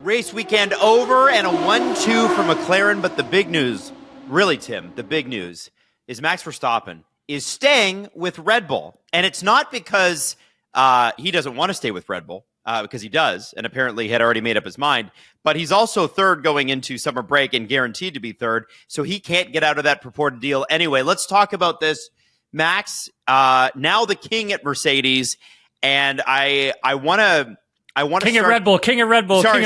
Race weekend over and a 1-2 for McLaren, but the big news, really, Tim, the big news is Max Verstappen is staying with Red Bull. And it's not because he doesn't want to stay with Red Bull, because he does, and apparently had already made up his mind, but he's also third going into summer break and guaranteed to be third, so he can't get out of that purported deal. Anyway, let's talk about this. Max, now the king at Mercedes, and I want to King of Red Bull. King of Red Bull. King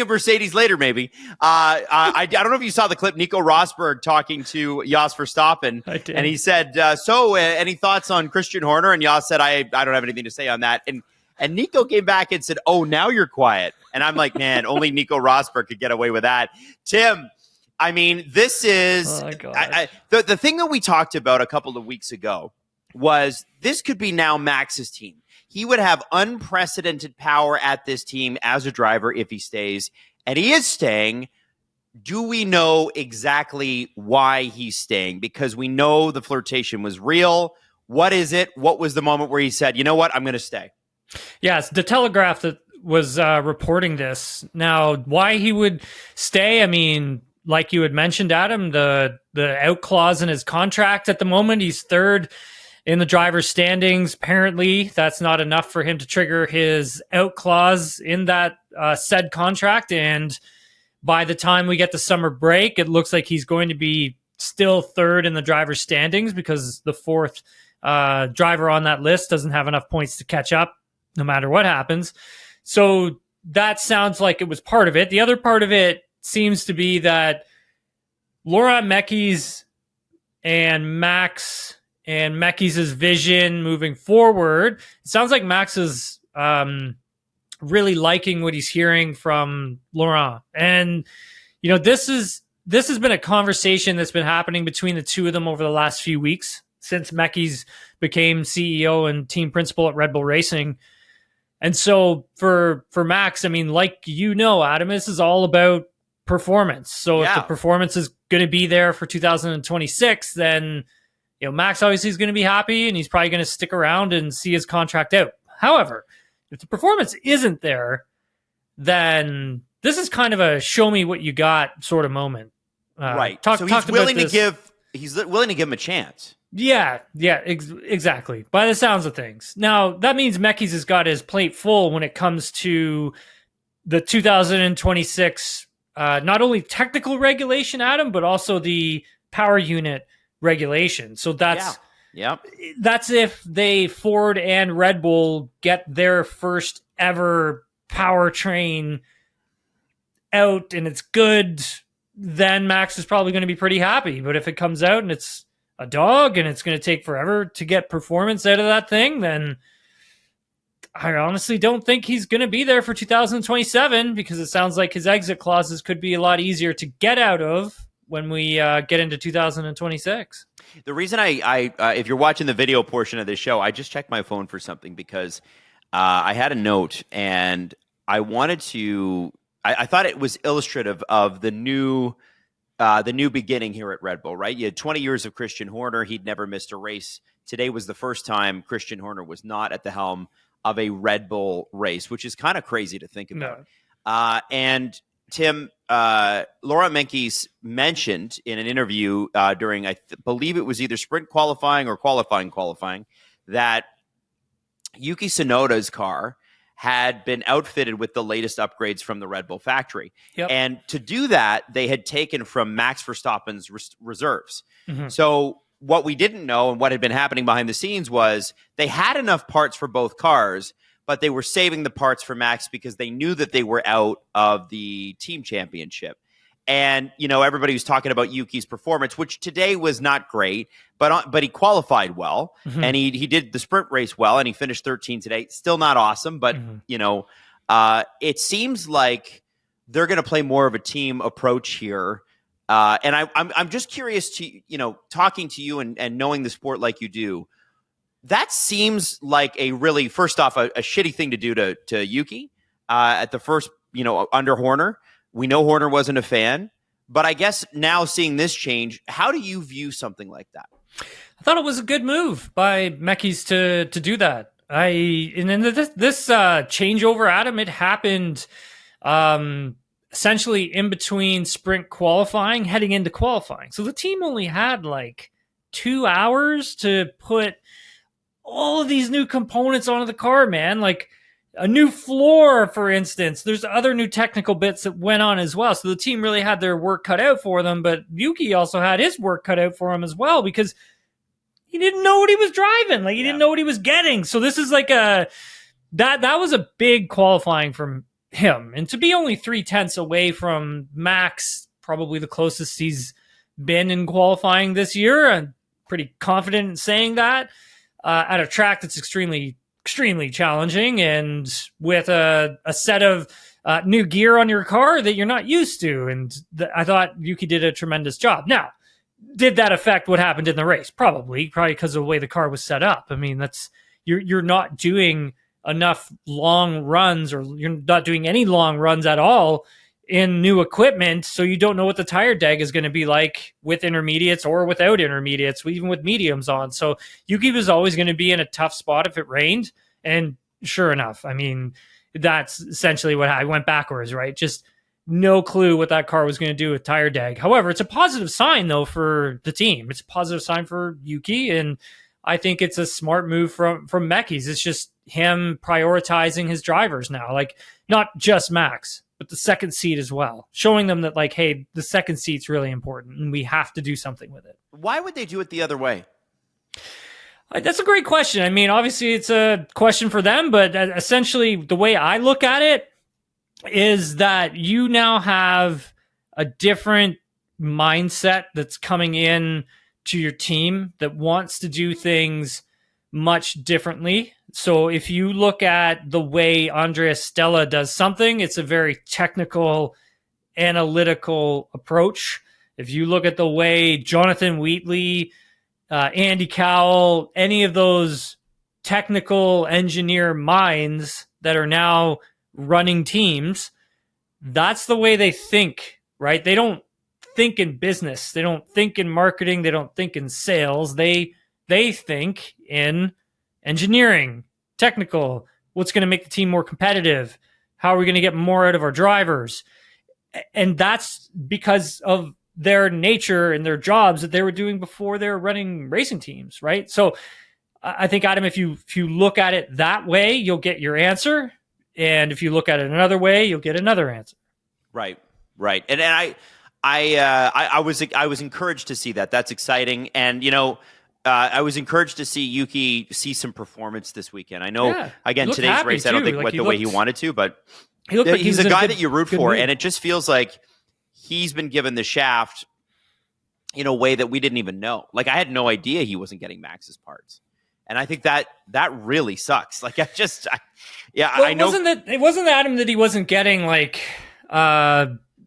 of Mercedes later, maybe. I don't know if you saw the clip, Nico Rosberg talking to Jos Verstappen. I did. And he said, any thoughts on Christian Horner? And Jos said, I don't have anything to say on that. And Nico came back and said, oh, now you're quiet. And I'm like, man, only Nico Rosberg could get away with that. Tim, I mean, this is the thing that we talked about a couple of weeks ago was this could be now Max's team. He would have unprecedented power at this team as a driver if he stays, and he is staying. Do we know exactly why he's staying? Because we know the flirtation was real. What is it? What was the moment where he said, you know what, I'm going to stay? Yes, the Telegraph that was reporting this. Now, why he would stay, I mean, like you had mentioned, Adam, the out clause in his contract at the moment, he's third in the driver's standings. Apparently, that's not enough for him to trigger his out clause in that said contract. And by the time we get to summer break, it looks like he's going to be still third in the driver's standings because the fourth driver on that list doesn't have enough points to catch up no matter what happens. So that sounds like it was part of it. The other part of it seems to be that Laurent Mekies and Max and Mekies' vision moving forward. It sounds like Max is really liking what he's hearing from Laurent. And, you know, this has been a conversation that's been happening between the two of them over the last few weeks since Mekies became CEO and team principal at Red Bull Racing. And so for Max, I mean, like, you know, Adam, this is all about performance. So if the performance is going to be there for 2026, then, you know, Max obviously is going to be happy and he's probably going to stick around and see his contract out. However, if the performance isn't there, then this is kind of a show me what you got sort of moment. Right. So he's willing to give him a chance. Yeah, exactly. By the sounds of things. Now, that means Mekies has got his plate full when it comes to the 2026, not only technical regulation, Adam, but also the power unit regulation. So that's if they, Ford and Red Bull, get their first ever powertrain out and it's good, then Max is probably going to be pretty happy. But if it comes out and it's a dog and it's going to take forever to get performance out of that thing, then I honestly don't think he's going to be there for 2027 because it sounds like his exit clauses could be a lot easier to get out of when we get into 2026. The reason I if you're watching the video portion of this show, I just checked my phone for something because I had a note and I wanted to. I thought it was illustrative of the new beginning here at Red Bull. Right, you had 20 years of Christian Horner. He'd never missed a race. Today was the first time Christian Horner was not at the helm of a Red Bull race, which is kind of crazy to think about. No. And Tim, Laurent Mekies mentioned in an interview during, I believe it was either sprint qualifying or qualifying, that Yuki Tsunoda's car had been outfitted with the latest upgrades from the Red Bull factory. Yep. And to do that, they had taken from Max Verstappen's reserves. Mm-hmm. So what we didn't know and what had been happening behind the scenes was they had enough parts for both cars, but they were saving the parts for Max because they knew that they were out of the team championship. And, you know, everybody was talking about Yuki's performance, which today was not great, but he qualified well, mm-hmm. and he did the sprint race well, and he finished 13 today. Still not awesome, but, mm-hmm. you know, it seems like they're going to play more of a team approach here. And I'm just curious to, you know, talking to you and knowing the sport like you do, that seems like a really, first off, a shitty thing to do to Yuki at the first, you know, under Horner. We know Horner wasn't a fan, but I guess now seeing this change, how do you view something like that? I thought it was a good move by Mekies to do that. And then this changeover, Adam, it happened essentially in between sprint qualifying, heading into qualifying. So the team only had like 2 hours to put all of these new components onto the car, man. Like a new floor, for instance. There's other new technical bits that went on as well. So the team really had their work cut out for them, but Yuki also had his work cut out for him as well because he didn't know what he was driving. Like he didn't know what he was getting. So this is like that was a big qualifying from him. And to be only 3/10 away from Max, probably the closest he's been in qualifying this year. I'm pretty confident in saying that. At a track that's extremely, extremely challenging and with a set of new gear on your car that you're not used to. And I thought Yuki did a tremendous job. Now, did that affect what happened in the race? Probably because of the way the car was set up. I mean, you're not doing enough long runs, or you're not doing any long runs at all in new equipment, so you don't know what the tire deg is going to be like with intermediates or without intermediates, even with mediums on. So Yuki was always going to be in a tough spot if it rained, and sure enough, I mean, that's essentially what I went backwards, right? Just no clue what that car was going to do with tire deg. However, it's a positive sign though for the team. It's a positive sign for Yuki, and I think it's a smart move from Mekis. It's just him prioritizing his drivers now, like not just Max, but the second seat as well, showing them that like, hey, the second seat's really important and we have to do something with it. Why would they do it the other way? That's a great question. I mean, obviously it's a question for them, but essentially the way I look at it is that you now have a different mindset that's coming in to your team that wants to do things much differently. So if you look at the way Andrea Stella does something, it's a very technical, analytical approach. If you look at the way Jonathan Wheatley, Andy Cowell, any of those technical engineer minds that are now running teams, that's the way they think, right? They don't think in business. They don't think in marketing. They don't think in sales. They think in engineering, technical, what's going to make the team more competitive? How are we going to get more out of our drivers? And that's because of their nature and their jobs that they were doing before they were running racing teams, right? So I think, Adam, if you look at it that way, you'll get your answer. And if you look at it another way, you'll get another answer. Right. And I was encouraged to see that. That's exciting. And, I was encouraged to see Yuki see some performance this weekend. I know, again, today's race, I don't think went the way he wanted to, but he's a guy that you root for. And it just feels like he's been given the shaft in a way that we didn't even know. Like, I had no idea he wasn't getting Max's parts. And I think that really sucks. Like, I know. It wasn't Adam that he wasn't getting like,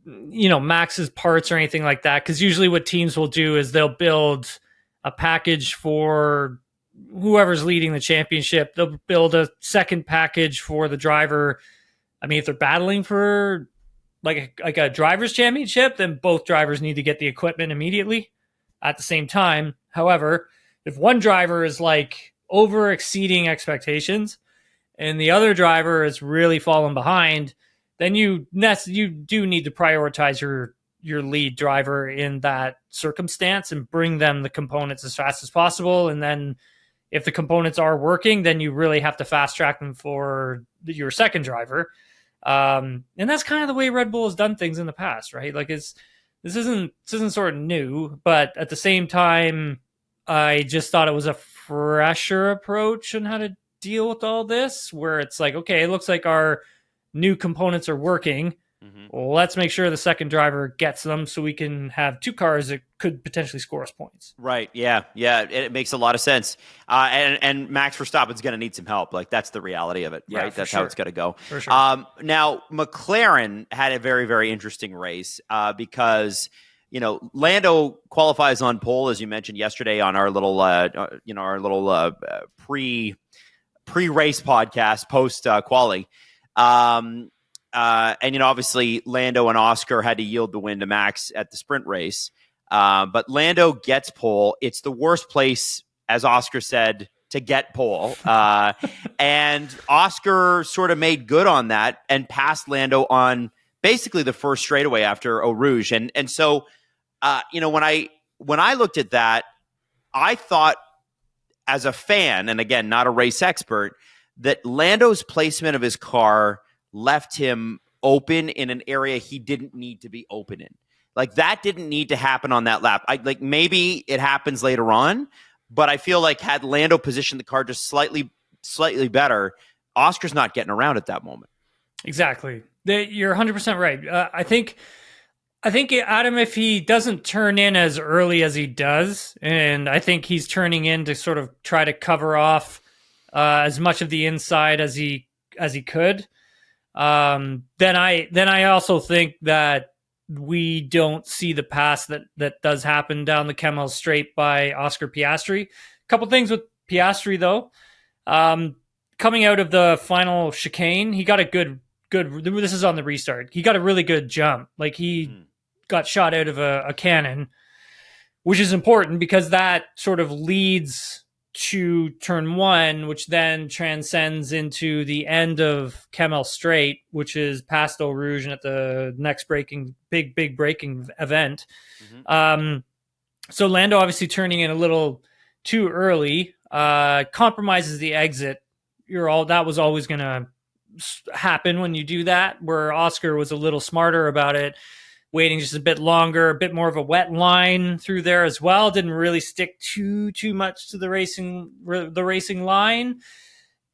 Max's parts or anything like that. Because usually what teams will do is they'll build a package for whoever's leading the championship. They'll build a second package for the driver. I mean, if they're battling for like a driver's championship, then both drivers need to get the equipment immediately at the same time. However, if one driver is like over exceeding expectations and the other driver is really falling behind, then you do need to prioritize your lead driver in that circumstance and bring them the components as fast as possible. And then if the components are working, then you really have to fast track them for your second driver. And that's kind of the way Red Bull has done things in the past, right? Like this isn't sort of new, but at the same time, I just thought it was a fresher approach on how to deal with all this, where it's like, okay, it looks like our new components are working. Well, let's make sure the second driver gets them so we can have two cars that could potentially score us points. Right. Yeah. It makes a lot of sense. And Max Verstappen's going to need some help. Like, that's the reality of it, right? That's how it's going to go. For sure. Now, McLaren had a very, very interesting race because, Lando qualifies on pole, as you mentioned yesterday on our little, pre-race podcast, post-quali. And obviously Lando and Oscar had to yield the win to Max at the sprint race. But Lando gets pole. It's the worst place, as Oscar said, to get pole. And Oscar sort of made good on that and passed Lando on basically the first straightaway after Eau Rouge. And so, when I looked at that, I thought as a fan, and again, not a race expert, that Lando's placement of his car left him open in an area he didn't need to be open in. Like that didn't need to happen on that lap. Maybe it happens later on, but I feel like had Lando positioned the car just slightly better, Oscar's not getting around at that moment. Exactly. You're 100% right. I think Adam, if he doesn't turn in as early as he does, and I think he's turning in to sort of try to cover off as much of the inside as he could, then I also think that we don't see the pass that does happen down the Kemmel Straight by Oscar Piastri. A couple things with Piastri though. Coming out of the final chicane, he got a good. This is on the restart. He got a really good jump. Like he got shot out of a cannon, which is important because that sort of leads to turn one, which then transcends into the end of Kemmel Straight, which is past Eau Rouge and at the next big braking event. So Lando obviously turning in a little too early, compromises the exit. That was always going to happen when you do that, where Oscar was a little smarter about it, waiting just a bit longer, a bit more of a wet line through there as well. Didn't really stick too much to the racing line,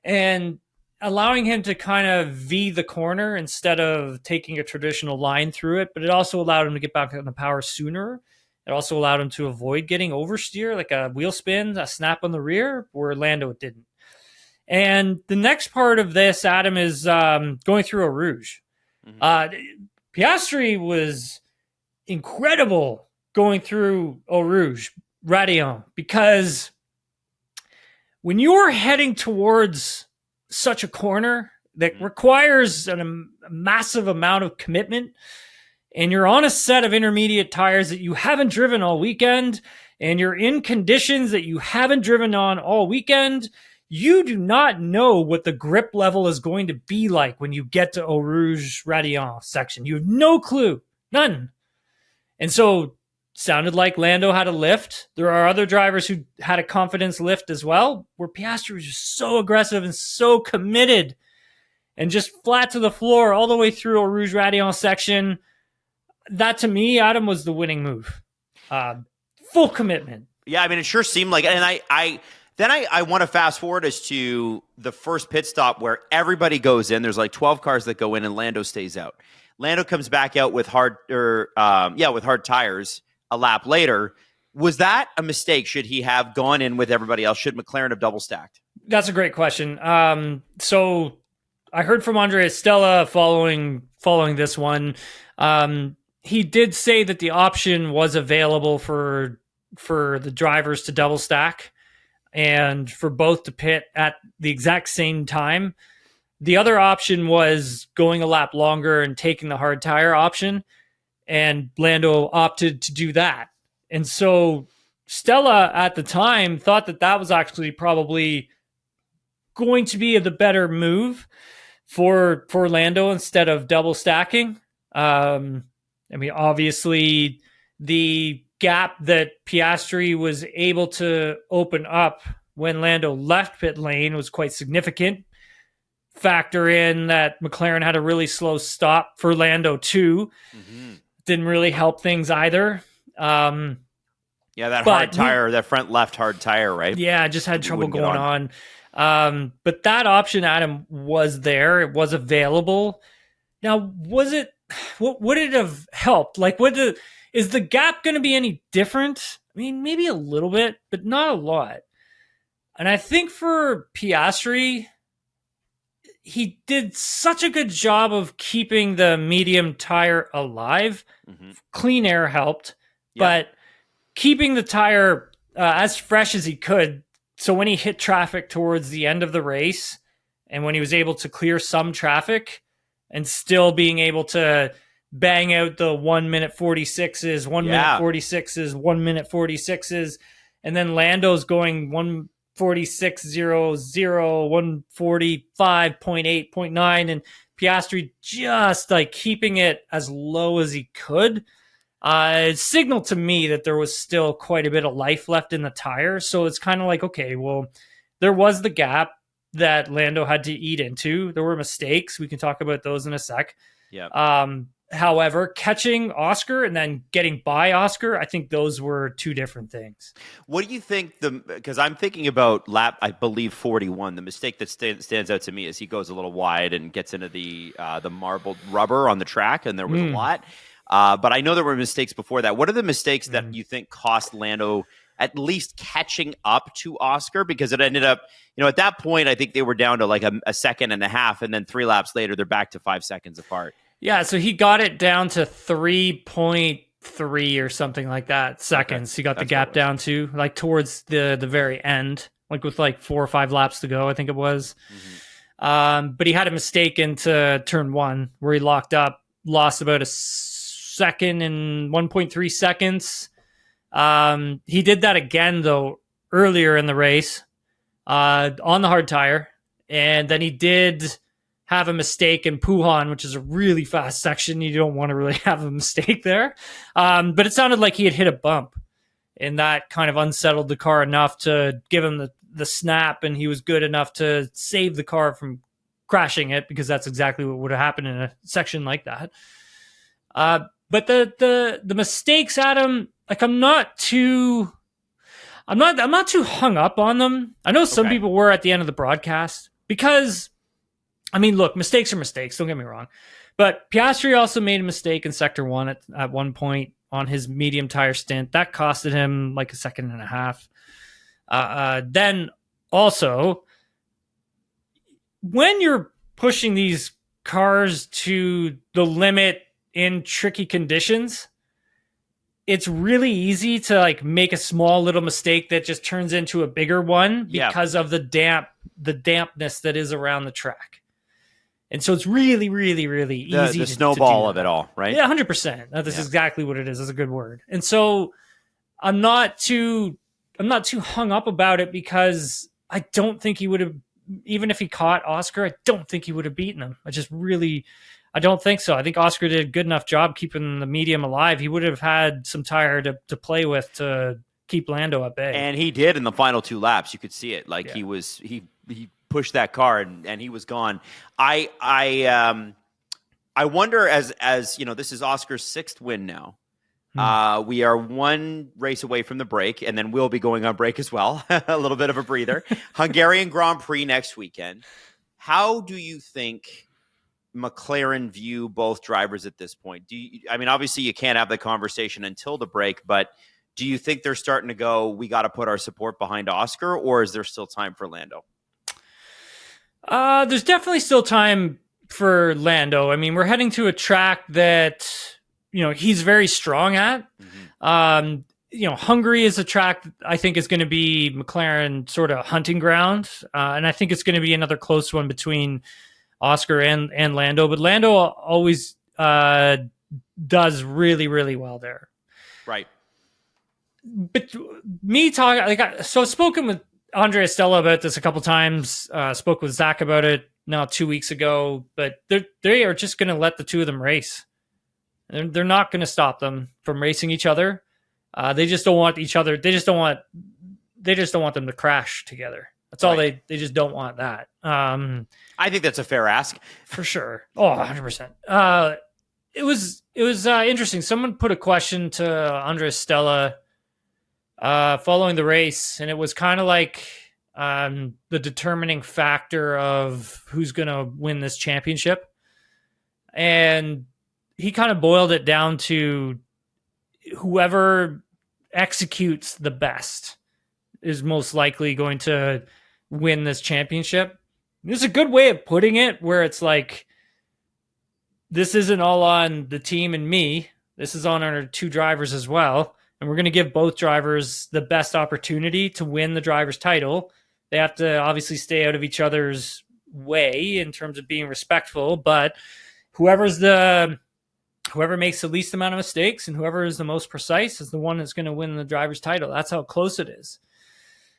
and allowing him to kind of V the corner instead of taking a traditional line through it. But it also allowed him to get back on the power sooner. It also allowed him to avoid getting oversteer, like a wheel spin, a snap on the rear, where Lando didn't. And the next part of this, Adam, is going through Eau Rouge. Piastri was incredible going through Eau Rouge, Radillon, because when you're heading towards such a corner that requires a massive amount of commitment, and you're on a set of intermediate tires that you haven't driven all weekend, and you're in conditions that you haven't driven on all weekend, you do not know what the grip level is going to be like when you get to Eau Rouge Radillon section. You have no clue. None. And so sounded like Lando had a lift. There are other drivers who had a confidence lift as well, where Piastri was just so aggressive and so committed and just flat to the floor all the way through Eau Rouge Radillon section. That, to me, Adam, was the winning move. Full commitment. Yeah, I mean, it sure seemed like it. And I want to fast forward as to the first pit stop where everybody goes in. There's like 12 cars that go in, and Lando stays out. Lando comes back out with hard tires a lap later. Was that a mistake? Should he have gone in with everybody else? Should McLaren have double stacked? That's a great question. So I heard from Andrea Stella following this one. He did say that the option was available for the drivers to double stack, and for both to pit at the exact same time. The other option was going a lap longer and taking the hard tire option, and Lando opted to do that. And so Stella at the time thought that was actually probably going to be the better move for Lando instead of double stacking. Obviously the gap that Piastri was able to open up when Lando left pit lane was quite significant. Factor in that McLaren had a really slow stop for Lando too. Didn't really help things either. Hard tire, that front left hard tire, right? Yeah, just had trouble going on. But that option, Adam, was there. It was available. Now, would it have helped? Like, is the gap going to be any different? I mean, maybe a little bit, but not a lot. And I think for Piastri, he did such a good job of keeping the medium tire alive. Clean air helped, but keeping the tire as fresh as he could. So when he hit traffic towards the end of the race, and when he was able to clear some traffic and still being able to bang out the 1 minute 46s, 1 minute 46s, 1 minute 46s, and then Lando's going 46.00, 145.8.9, and Piastri just like keeping it as low as he could. It signaled to me that there was still quite a bit of life left in the tire. So it's kind of like, okay, well, there was the gap that Lando had to eat into. There were mistakes. We can talk about those in a sec. Yeah. However, catching Oscar and then getting by Oscar, I think those were two different things. What do you think because I'm thinking about lap, I believe 41. The mistake that stands out to me is he goes a little wide and gets into the marbled rubber on the track, and there was a lot. But I know there were mistakes before that. What are the mistakes that you think cost Lando at least catching up to Oscar? Because it ended up, at that point, I think they were down to like a second and a half, and then 3 laps later, they're back to 5 seconds apart. Yeah, so he got it down to 3.3 or something like that seconds. Okay. He got the gap down to like towards the very end, like with like 4 or 5 laps to go, I think it was. But he had a mistake into turn 1 where he locked up, lost about a second and 1.3 seconds. He did that again, though, earlier in the race on the hard tire. And then he did have a mistake in Puhan, which is a really fast section. You don't want to really have a mistake there. But it sounded like he had hit a bump, and that kind of unsettled the car enough to give him the snap, and he was good enough to save the car from crashing it, because that's exactly what would have happened in a section like that. But the mistakes, Adam, like I'm not too hung up on them. I know some people were at the end of the broadcast, because I mean, look, mistakes are mistakes, don't get me wrong. But Piastri also made a mistake in sector 1 at one point on his medium tire stint. That costed him like a second and a half. Then also, when you're pushing these cars to the limit in tricky conditions, it's really easy to like make a small little mistake that just turns into a bigger one because of the dampness that is around the track. And so it's really, really, really easy. The snowball of it all, right? Yeah, 100%. That's exactly what it is. That's a good word. And so I'm not too hung up about it, because I don't think he would have, even if he caught Oscar, I don't think he would have beaten him. I don't think so. I think Oscar did a good enough job keeping the medium alive. He would have had some tire to play with to keep Lando at bay. And he did in the final 2 laps. You could see it. Like he pushed that car and he was gone. I wonder, as you know, this is Oscar's 6th win now. We are 1 race away from the break, and then we'll be going on break as well. A little bit of a breather. Hungarian Grand Prix next weekend. How do you think McLaren view both drivers at this point? I mean, obviously you can't have the conversation until the break, but do you think they're starting to go, we got to put our support behind Oscar, or is there still time for Lando? There's definitely still time for Lando. I mean, we're heading to a track that, he's very strong at. Hungary is a track that I think is going to be McLaren sort of hunting ground. And I think it's going to be another close one between Oscar and Lando. But Lando always does really, really well there. Right. But me talking, so I've spoken with Andrea Stella about this a couple times. Spoke with Zach about it now 2 weeks ago. But they are just going to let the two of them race. They're not going to stop them from racing each other. They just don't want each other. They just don't want them to crash together. That's all. They just don't want that. I think that's a fair ask for sure. Oh, 100%. It was interesting. Someone put a question to Andrea Stella following the race, and it was kind of like the determining factor of who's going to win this championship. And he kind of boiled it down to whoever executes the best is most likely going to win this championship. This is a good way of putting it, where it's like, this isn't all on the team and me. This is on our 2 drivers as well. And we're going to give both drivers the best opportunity to win the driver's title. They have to obviously stay out of each other's way in terms of being respectful, but whoever makes the least amount of mistakes and whoever is the most precise is the one that's going to win the driver's title. That's how close it is.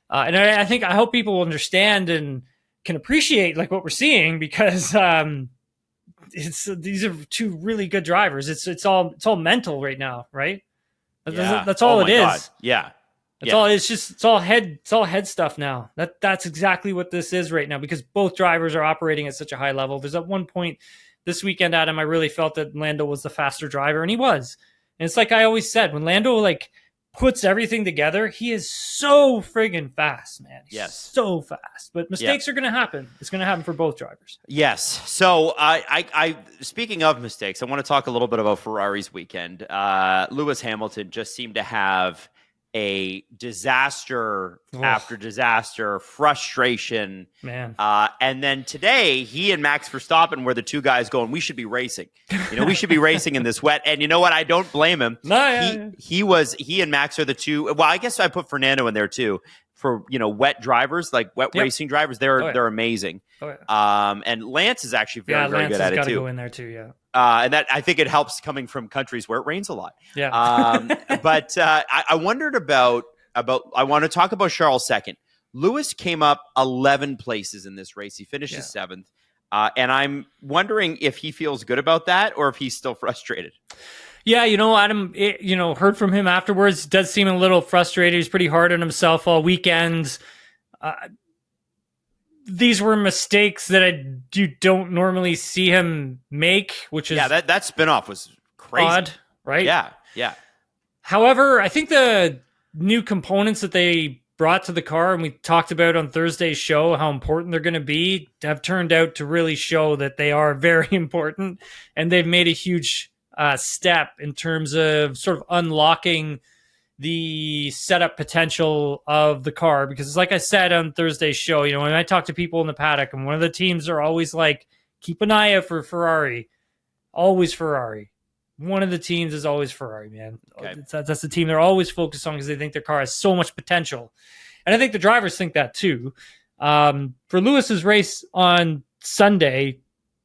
And I hope people understand and can appreciate like what we're seeing, because these are two really good drivers. It's all mental right now, right? That's all it is. God. Yeah. It's all. It's all head stuff now. That's exactly what this is right now, because both drivers are operating at such a high level. There's at one point this weekend, Adam, I really felt that Lando was the faster driver, and he was. And it's like I always said, when Lando like puts everything together, he is so friggin' fast, man. He's so fast. But mistakes are going to happen. It's going to happen for both drivers. Yes. So I speaking of mistakes, I want to talk a little bit about Ferrari's weekend. Lewis Hamilton just seemed to have a disaster after disaster, frustration. Man. And then today, he and Max Verstappen were the two guys going, we should be racing. We should be racing in this wet. And you know what? I don't blame him. He and Max are the two. Well, I guess I put Fernando in there too. For wet drivers, like wet racing drivers, they're amazing. And Lance is actually very good at it too. Go in there too, yeah. And that, I think it helps coming from countries where it rains a lot. Yeah. But I wondered about I want to talk about Charles second. Lewis came up 11 places in this race. He finished seventh. And I'm wondering if he feels good about that or if he's still frustrated. Yeah, Adam, heard from him afterwards. Does seem a little frustrated. He's pretty hard on himself all weekend. These were mistakes that you don't normally see him make, which is that spinoff was crazy, odd, right? Yeah. However, I think the new components that they brought to the car, and we talked about on Thursday's show how important they're going to be, have turned out to really show that they are very important, and they've made a huge step in terms of sort of unlocking the setup potential of the car. Because like I said on Thursday's show, when I talk to people in the paddock, and one of the teams are always like, keep an eye out for Ferrari. Always Ferrari. One of the teams is always Ferrari, man. Okay. That's the team they're always focused on, because they think their car has so much potential. And I think the drivers think that too. For Lewis's race on Sunday,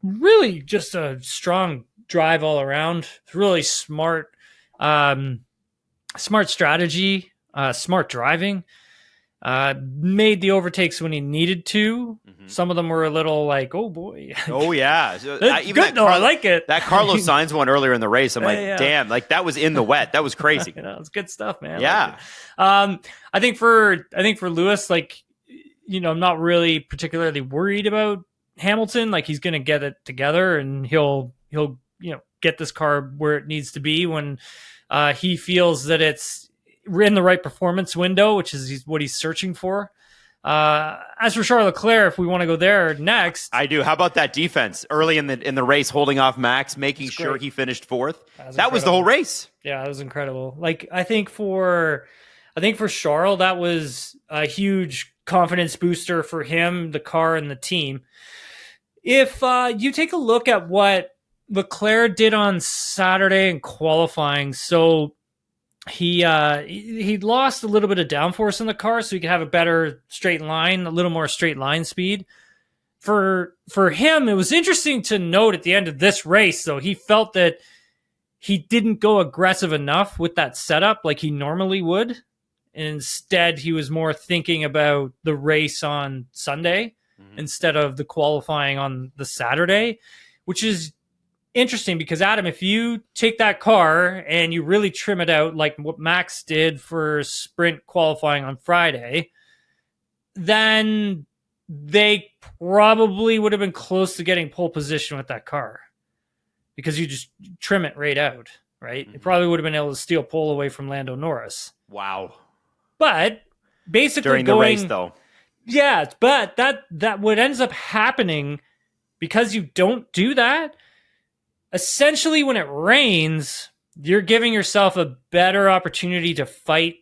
really just a strong drive all around. Really smart strategy, smart driving. Made the overtakes when he needed to. Mm-hmm. Some of them were a little like, oh boy. Oh yeah. So, I like it. That Carlos Sainz one earlier in the race, I'm like, damn, like that was in the wet. That was crazy. It's good stuff, man. Yeah. I think for Lewis, like, I'm not really particularly worried about Hamilton. Like, he's going to get it together, and he'll get this car where it needs to be when he feels that it's in the right performance window, which is what he's searching for. As for Charles Leclerc, if we want to go there next, I do. How about that defense early in the race, holding off Max, making sure he finished fourth? That was the whole race. Yeah, that was incredible. Like, I think for Charles, that was a huge confidence booster for him, the car, and the team. If you take a look at what Leclerc did on Saturday in qualifying, so he lost a little bit of downforce in the car, so he could have a better straight line, a little more straight line speed. For him, it was interesting to note at the end of this race, though, he felt that he didn't go aggressive enough with that setup like he normally would. And instead, he was more thinking about the race on Sunday instead of the qualifying on the Saturday, which is interesting because, Adam, if you take that car and you really trim it out like what Max did for sprint qualifying on Friday, then they probably would have been close to getting pole position with that car because you just trim it right out, right? It probably would have been able to steal pole away from Lando Norris. Wow. But basically during the race, though. Yeah, but that what ends up happening because you don't do that, essentially when it rains, you're giving yourself a better opportunity to fight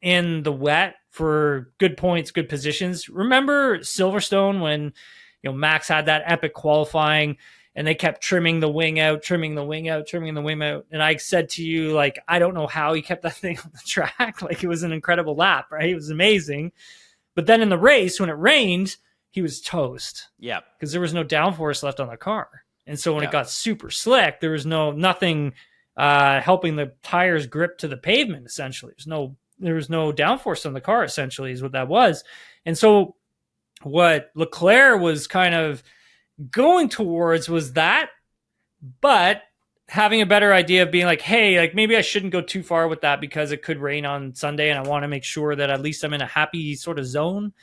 in the wet for good points, good positions. Remember Silverstone when Max had that epic qualifying and they kept trimming the wing out. And I said to you, like, I don't know how he kept that thing on the track. Like, it was an incredible lap, right? It was amazing. But then in the race, when it rained, he was toast. Yeah. Because there was no downforce left on the car. And so when it got super slick, there was nothing helping the tires grip to the pavement, essentially. There's downforce on the car, essentially, is what that was. And so what Leclerc was kind of going towards was that, but having a better idea of being like, hey, like maybe I shouldn't go too far with that because it could rain on Sunday and I want to make sure that at least I'm in a happy sort of zone.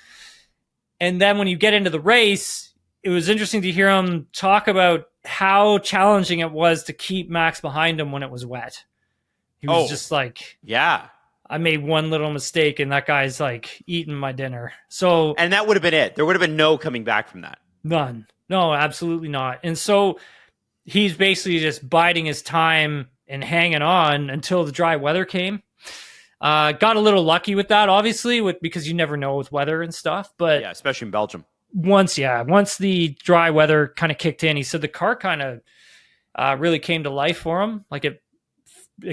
And then when you get into the race, it was interesting to hear him talk about how challenging it was to keep Max behind him when it was wet. He was just like, yeah, I made one little mistake and that guy's like eating my dinner. So, and that would have been it. There would have been no coming back from that. None. No, absolutely not. And so he's basically just biding his time and hanging on until the dry weather came. Got a little lucky with that, obviously, because you never know with weather and stuff. But yeah, especially in Belgium. Once the dry weather kind of kicked in, he said the car kind of really came to life for him. Like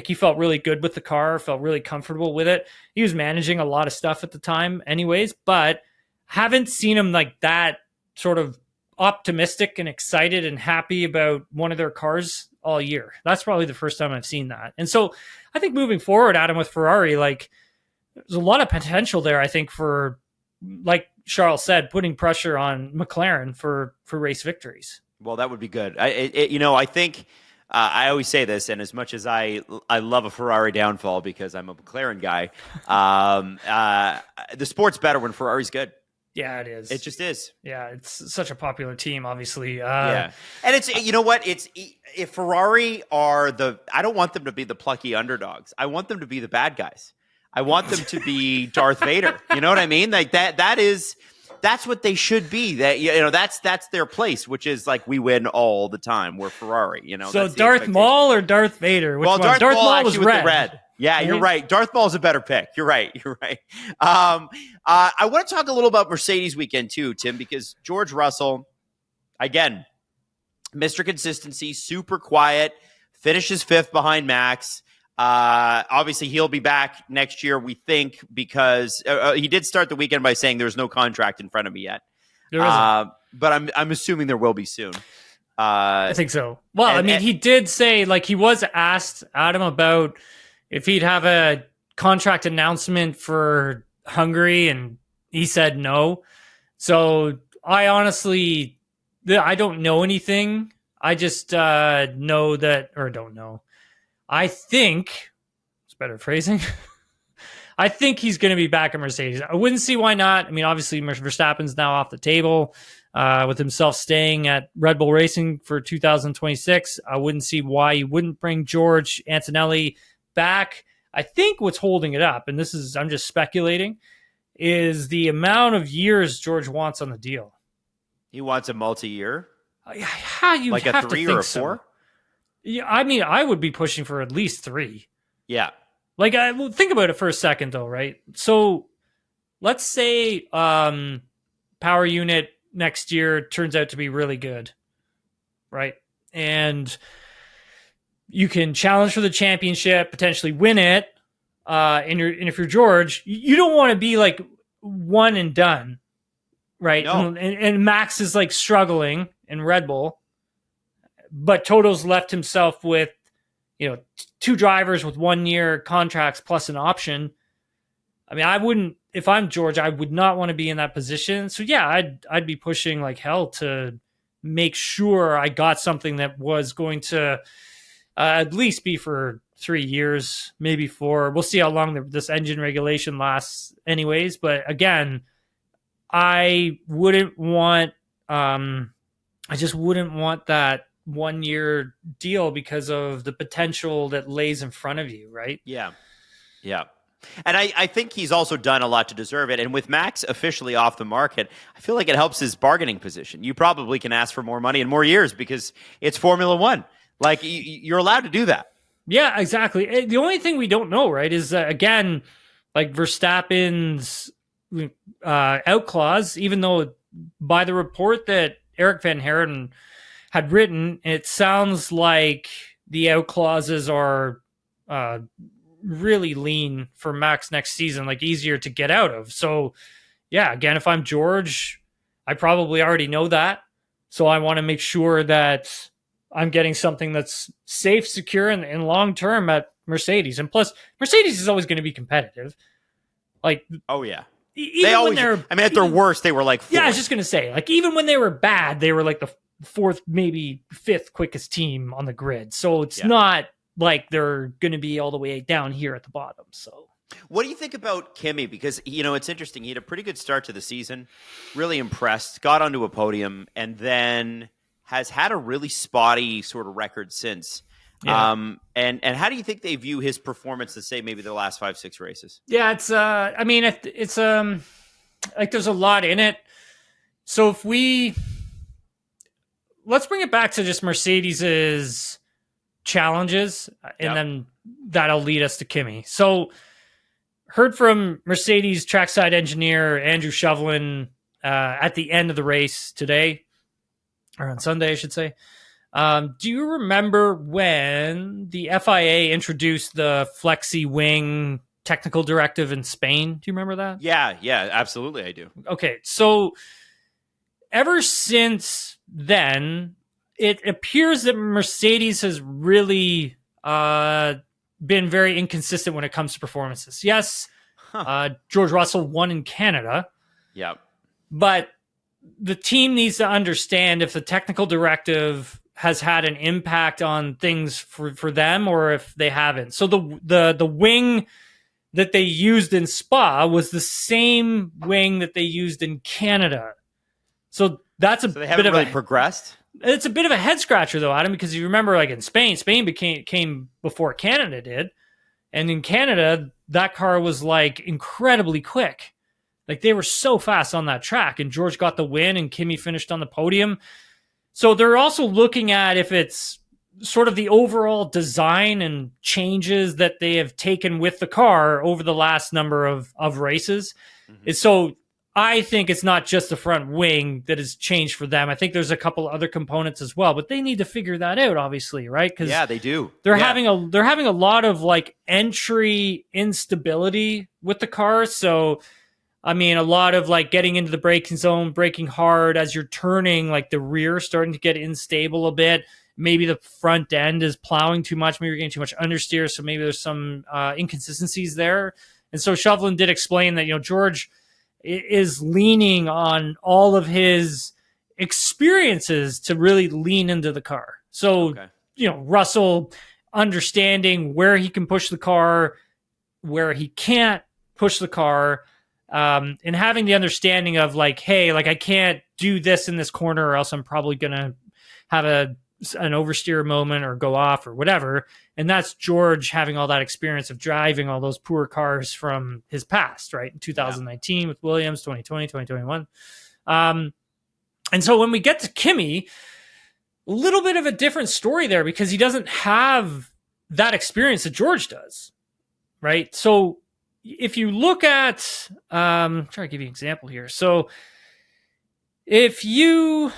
he felt really good with the car, felt really comfortable with it. He was managing a lot of stuff at the time anyways, but haven't seen him like that sort of optimistic and excited and happy about one of their cars all year. That's probably the first time I've seen that. And so I think moving forward, Adam, with Ferrari, like there's a lot of potential there, I think, for, like Charles said, putting pressure on McLaren for race victories. Well, that would be good. I think I always say this, and as much as I love a Ferrari downfall because I'm a McLaren guy, the sport's better when Ferrari's good. Yeah, it is. It just is. Yeah, it's such a popular team, obviously. Yeah, and it's, you know what? It's, if Ferrari are I don't want them to be the plucky underdogs. I want them to be the bad guys. I want them to be Darth Vader. You know what I mean? Like that's what they should be. That's their place, which is like we win all the time. We're Ferrari, So Darth Maul or Darth Vader? Which one? Darth Maul was red. The red. Yeah, you're right. Darth Maul is a better pick. You're right. I want to talk a little about Mercedes weekend too, Tim, because George Russell, again, Mr. Consistency, super quiet, finishes 5th behind Max. Obviously he'll be back next year, we think, because he did start the weekend by saying there's no contract in front of me yet. There isn't. But I'm assuming there will be soon. I think so. Well, he did say, like, he was asked, Adam, about if he'd have a contract announcement for Hungary, and he said no. So I honestly, I don't know anything. I just know that, or don't know. I think, it's better phrasing, I think he's going to be back at Mercedes. I wouldn't see why not. Obviously, Verstappen's now off the table with himself staying at Red Bull Racing for 2026. I wouldn't see why you wouldn't bring George Antonelli back. I think what's holding it up, and I'm just speculating, is the amount of years George wants on the deal. He wants a multi-year? Like a 3 or a 4? So. Yeah, I would be pushing for at least 3. Yeah. Like, think about it for a second, though, right? So let's say power unit next year turns out to be really good, right? And you can challenge for the championship, potentially win it. And if you're George, you don't want to be like one and done, right? No. And Max is like struggling in Red Bull, but Toto's left himself with, 2 drivers with 1-year contracts plus an option. I wouldn't, if I'm George, I would not want to be in that position. So yeah, I'd be pushing like hell to make sure I got something that was going to at least be for 3 years, maybe 4. We'll see how long this engine regulation lasts anyways. But again, I wouldn't want, I just wouldn't want that 1-year deal because of the potential that lays in front of you, right? Yeah. And I think he's also done a lot to deserve it. And with Max officially off the market, I feel like it helps his bargaining position. You probably can ask for more money and more years because it's Formula One. Like, you're allowed to do that. Yeah, exactly. The only thing we don't know, right, is again, like Verstappen's out clause, even though by the report that Eric Van Herden had written, it sounds like the out clauses are really lean for Max next season, like easier to get out of. So yeah, again, if I'm George, I probably already know that. So I want to make sure that I'm getting something that's safe, secure, and long-term at Mercedes. And plus, Mercedes is always going to be competitive. Like, Oh yeah. They even when always. they're, I mean, at their worst, they were like fourth. yeah, I was just gonna say, like, even when they were bad, they were like the fourth, maybe fifth quickest team on the grid. So it's not like they're gonna be all the way down here at the bottom. So what do you think about Kimi? Because it's interesting. He had a pretty good start to the season, really impressed, got onto a podium, and then has had a really spotty sort of record since. yeah. And how do you think they view his performance to say maybe the last 5-6 races? Yeah, it's I mean it's like there's a lot in it. So if let's bring it back to just Mercedes's challenges, and then that'll lead us to Kimi. So heard from Mercedes trackside engineer Andrew Shovlin at the end of the race today, or on Sunday, I should say. Do you remember when the FIA introduced the flexi wing technical directive in Spain? Do you remember that? Yeah, absolutely, I do. Okay, so ever since then, it appears that Mercedes has really been very inconsistent when it comes to performances. Yes, George Russell won in Canada. Yeah. But the team needs to understand if the technical directive has had an impact on things for them or if they haven't. So the wing that they used in Spa was the same wing that they used in Canada. So that's a they haven't bit of really progressed. It's a bit of a head scratcher though, Adam, because you remember like in Spain came before Canada did. And in Canada, that car was like incredibly quick. Like they were so fast on that track, and George got the win and Kimi finished on the podium. So they're also looking at if it's sort of the overall design and changes that they have taken with the car over the last number of races. Mm-hmm. So I think it's not just the front wing that has changed for them. I think there's a couple other components as well, but they need to figure that out, obviously, right? Because they do. They're having a lot of like entry instability with the car. So I mean, a lot of like getting into the braking zone, braking hard as you're turning, like the rear starting to get unstable a bit. Maybe the front end is plowing too much. Maybe you're getting too much understeer. So maybe there's some inconsistencies there. And so Shovlin did explain that, George is leaning on all of his experiences to really lean into the car. So, Russell understanding where he can push the car, where he can't push the car, and having the understanding of like, hey, like I can't do this in this corner or else I'm probably going to have an oversteer moment or go off or whatever. And that's George having all that experience of driving all those poor cars from his past, right? In 2019 with Williams, 2020, 2021. And so when we get to Kimi, a little bit of a different story there because he doesn't have that experience that George does, right? So if you look at, I'm trying to give you an example here. So if we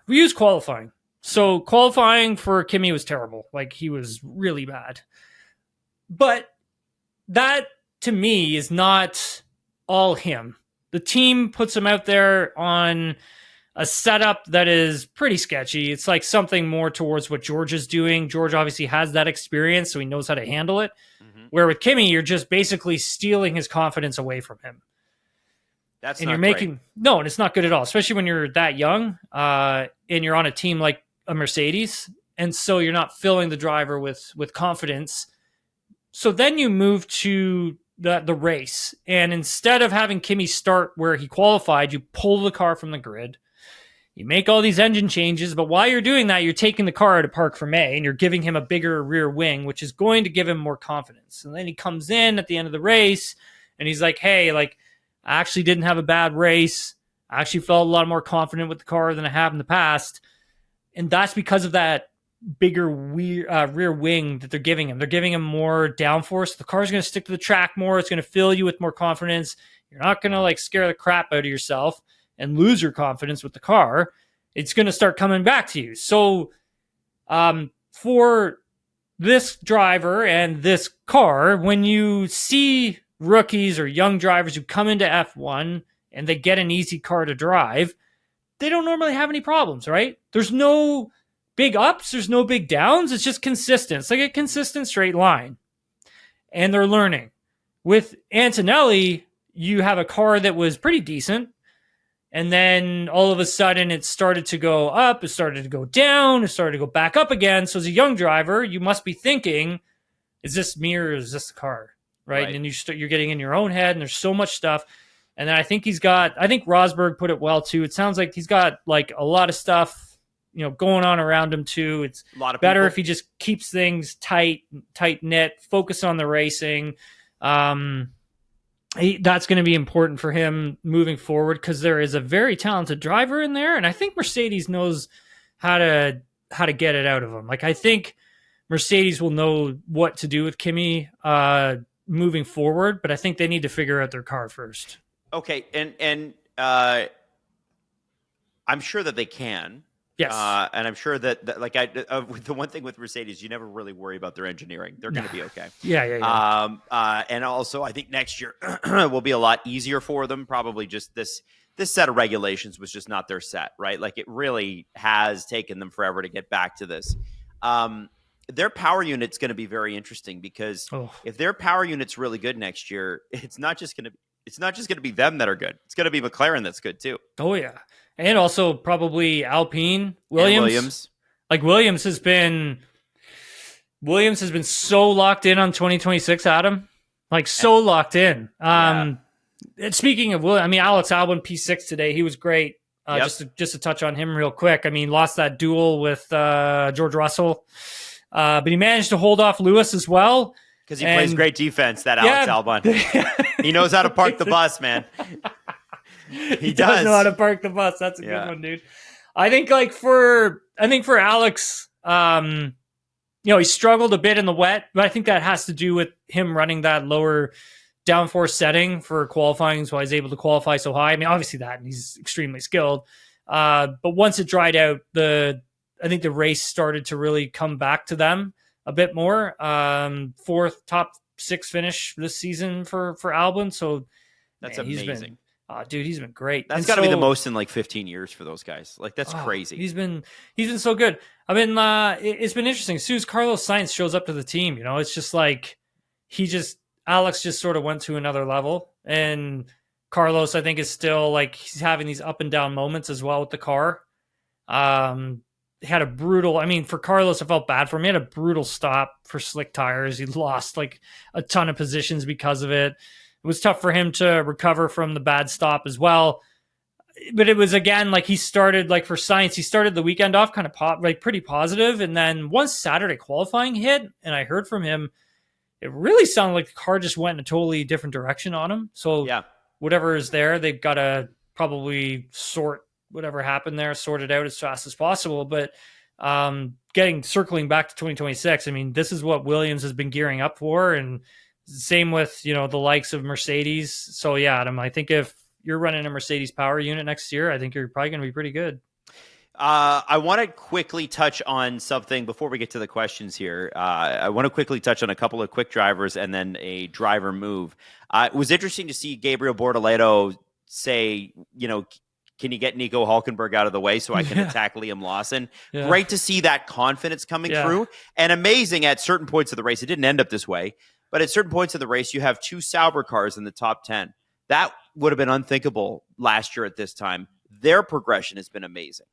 use qualifying. So qualifying for Kimi was terrible. Like he was really bad. But that to me is not all him. The team puts him out there on a setup that is pretty sketchy. It's like something more towards what George is doing. George obviously has that experience, so he knows how to handle it. Mm-hmm. Where with Kimi, you're just basically stealing his confidence away from him. That's and not you're making great. No, and it's not good at all, especially when you're that young and you're on a team like a Mercedes, and so you're not filling the driver with confidence. So then you move to the race, and instead of having Kimi start where he qualified, you pull the car from the grid. You make all these engine changes, but while you're doing that, you're taking the car to Parc Fermé and you're giving him a bigger rear wing, which is going to give him more confidence. And then he comes in at the end of the race and he's like, hey, like I actually didn't have a bad race. I actually felt a lot more confident with the car than I have in the past. And that's because of that bigger rear wing that they're giving him. They're giving him more downforce. The car's going to stick to the track more. It's going to fill you with more confidence. You're not going to like scare the crap out of yourself and lose your confidence with the car. It's going to start coming back to you. So for this driver and this car, when you see rookies or young drivers who come into F1 and they get an easy car to drive, they don't normally have any problems, right? There's no big ups, there's no big downs. It's just consistent. It's like a consistent straight line. And they're learning. With Antonelli, you have a car that was pretty decent. And then all of a sudden it started to go up, it started to go down, it started to go back up again. So as a young driver, you must be thinking, is this me or is this the car? Right. And then you're getting in your own head and there's so much stuff. And then I think Rosberg put it well too. It sounds like he's got like a lot of stuff, going on around him too. It's a lot of better people. if he just keeps things tight knit, focus on the racing. That's going to be important for him moving forward because there is a very talented driver in there, and I think Mercedes knows how to get it out of him. Like I think Mercedes will know what to do with Kimi moving forward, but I think they need to figure out their car first. Okay, and I'm sure that they can. Yes, and I'm sure that the one thing with Mercedes, you never really worry about their engineering; they're going to be okay. Yeah. And also, I think next year will be a lot easier for them. Probably just this set of regulations was just not their set, right? Like it really has taken them forever to get back to this. Their power unit's going to be very interesting because if their power unit's really good next year, it's not just going to be them that are good. It's going to be McLaren that's good too. Oh yeah. And also probably Alpine, Williams. Like Williams has been so locked in on 2026, Adam. Like so locked in. And speaking of Williams, I mean Alex Albon P6 today, he was great. Just to touch on him real quick. I mean, lost that duel with George Russell. But he managed to hold off Lewis as well. Because he plays great defense, that Alex Albon. He knows how to park the bus, man. He does know how to park the bus. That's a good one, dude. I think for Alex, he struggled a bit in the wet, but I think that has to do with him running that lower downforce setting for qualifying, so he's able to qualify so high. I mean, obviously that, and he's extremely skilled. But once it dried out, I think the race started to really come back to them a bit more. Fourth top 6 finish this season for Albon. So that's amazing. He's been great. That's got to be the most in like 15 years for those guys. Like that's crazy. He's been so good. I mean, it's been interesting. As soon as Carlos Sainz shows up to the team, it's just like Alex just sort of went to another level, and Carlos, I think, is still like he's having these up and down moments as well with the car. Had a brutal, for Carlos, I felt bad for him. He had a brutal stop for slick tires. He lost like a ton of positions because of it. It was tough for him to recover from the bad stop as well. But it was, again, like he started, like for Sainz, he started the weekend off kind of pretty positive. And then once Saturday qualifying hit, and I heard from him, it really sounded like the car just went in a totally different direction on him. So whatever is there, they've got to probably sort whatever happened there, sort it out as fast as possible. But circling back to 2026, this is what Williams has been gearing up for, and same with the likes of Mercedes. So yeah, Adam, I think if you're running a Mercedes power unit next year, I think you're probably going to be pretty good. I want to quickly touch on something before we get to the questions here. I want to quickly touch on a couple of quick drivers and then a driver move. It was interesting to see Gabriel Bortoleto say, can you get Nico Hülkenberg out of the way so I can attack Liam Lawson? Yeah. Great to see that confidence coming through, and amazing at certain points of the race. It didn't end up this way, but at certain points of the race, you have 2 Sauber cars in the top 10. That would have been unthinkable last year at this time. Their progression has been amazing.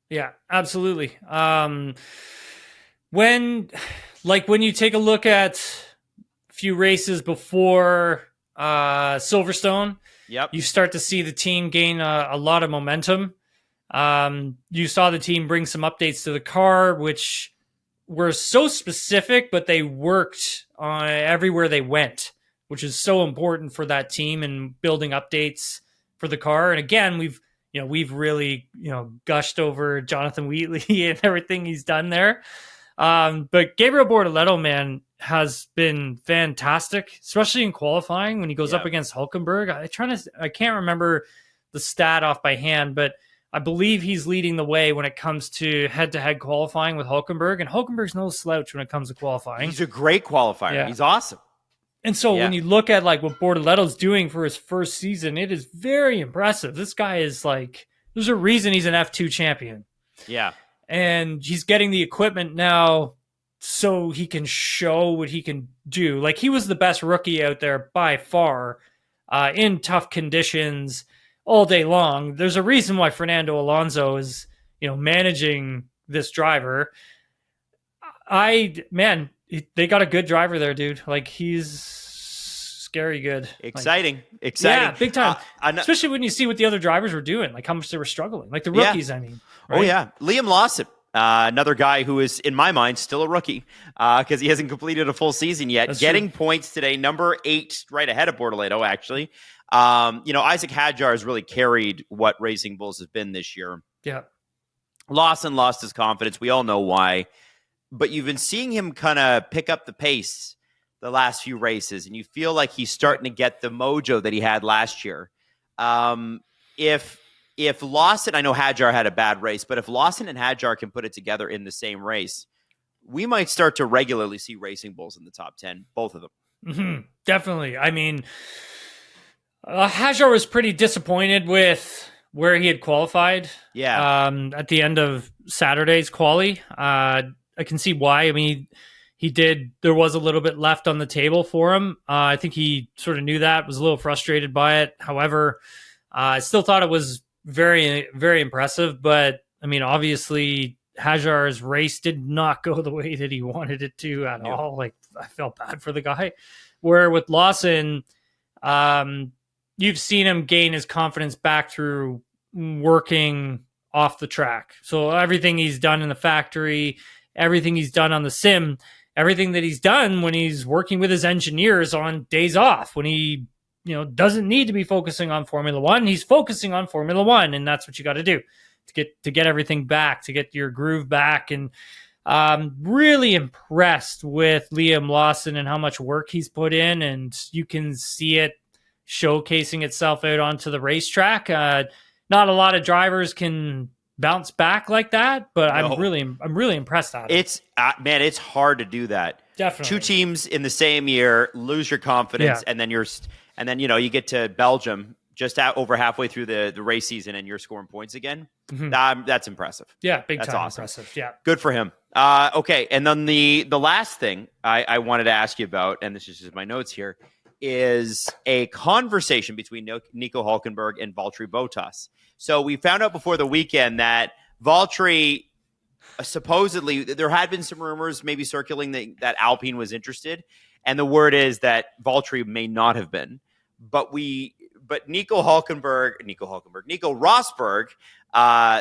Yeah, absolutely. When you take a look at a few races before Silverstone, you start to see the team gain a lot of momentum. You saw the team bring some updates to the car, which were so specific, but they worked on everywhere they went, which is so important for that team and building updates for the car. And again, we've really, gushed over Jonathan Wheatley and everything he's done there. But Gabriel Bortoleto, man, has been fantastic, especially in qualifying when he goes up against Hülkenberg. I can't remember the stat off by hand, but I believe he's leading the way when it comes to head-to-head qualifying with Hülkenberg. And Hülkenberg's no slouch when it comes to qualifying. He's a great qualifier. Yeah. He's awesome. And so when you look at like what Bortoleto's doing for his first season, it is very impressive. This guy is like, there's a reason he's an F2 champion. Yeah. And he's getting the equipment now so he can show what he can do. Like, he was the best rookie out there by far, in tough conditions all day long. There's a reason why Fernando Alonso is, managing this driver. They got a good driver there, dude. Like, he's scary good. Exciting. Yeah, big time. Especially when you see what the other drivers were doing, like how much they were struggling. Like the rookies, I mean. Right? Oh, yeah. Liam Lawson, another guy who is, in my mind, still a rookie because he hasn't completed a full season yet. That's Getting true. points today, number 8, right ahead of Bortoleto, actually. Isaac Hadjar has really carried what Racing Bulls has been this year. Yeah. Lawson lost his confidence. We all know why. But you've been seeing him kind of pick up the pace the last few races, and you feel like he's starting to get the mojo that he had last year. If Lawson, I know Hadjar had a bad race, but if Lawson and Hadjar can put it together in the same race, we might start to regularly see Racing Bulls in the top 10, both of them. Mm-hmm. Definitely. I mean, Hadjar was pretty disappointed with where he had qualified. Yeah. At the end of Saturday's quali. I can see why. I mean, there was a little bit left on the table for him. I think he sort of knew that, was a little frustrated by it. However, I still thought it was very, very impressive. But I mean, obviously, Hadjar's race did not go the way that he wanted it to at all. Like, I felt bad for the guy. Where with Lawson, you've seen him gain his confidence back through working off the track. So everything he's done in the factory, everything he's done on the sim, everything that he's done when he's working with his engineers on days off, when he, doesn't need to be focusing on Formula One, he's focusing on Formula One. And that's what you got to do to get everything back, to get your groove back. And really impressed with Liam Lawson and how much work he's put in. And you can see it showcasing itself out onto the racetrack. Not a lot of drivers can bounce back like that, but no. I'm really impressed at it. It's hard to do that. Definitely. 2 teams in the same year lose your confidence, and then you get to Belgium just over halfway through the race season, and you're scoring points again. Mm-hmm. That's impressive. Yeah, that's time awesome. Impressive. Yeah, good for him. Okay, and then the last thing I wanted to ask you about, and this is just my notes here, is a conversation between Nico Hülkenberg and Valtteri Bottas. So we found out before the weekend that Valtteri, supposedly, there had been some rumors maybe circulating that Alpine was interested, and the word is that Valtteri may not have been. But Nico Rosberg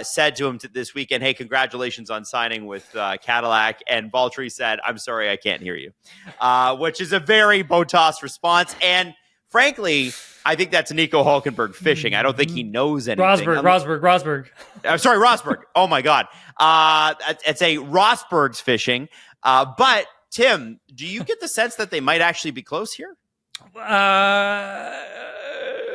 said to him this weekend, "Hey, congratulations on signing with Cadillac." And Valtteri said, "I'm sorry, I can't hear you," which is a very Bottas response. And frankly, I think that's Nico Hülkenberg fishing. I don't think he knows anything. Rosberg. I'm sorry, Rosberg. Oh my God, it's a Rosberg's fishing. But Tim, do you get the sense that they might actually be close here?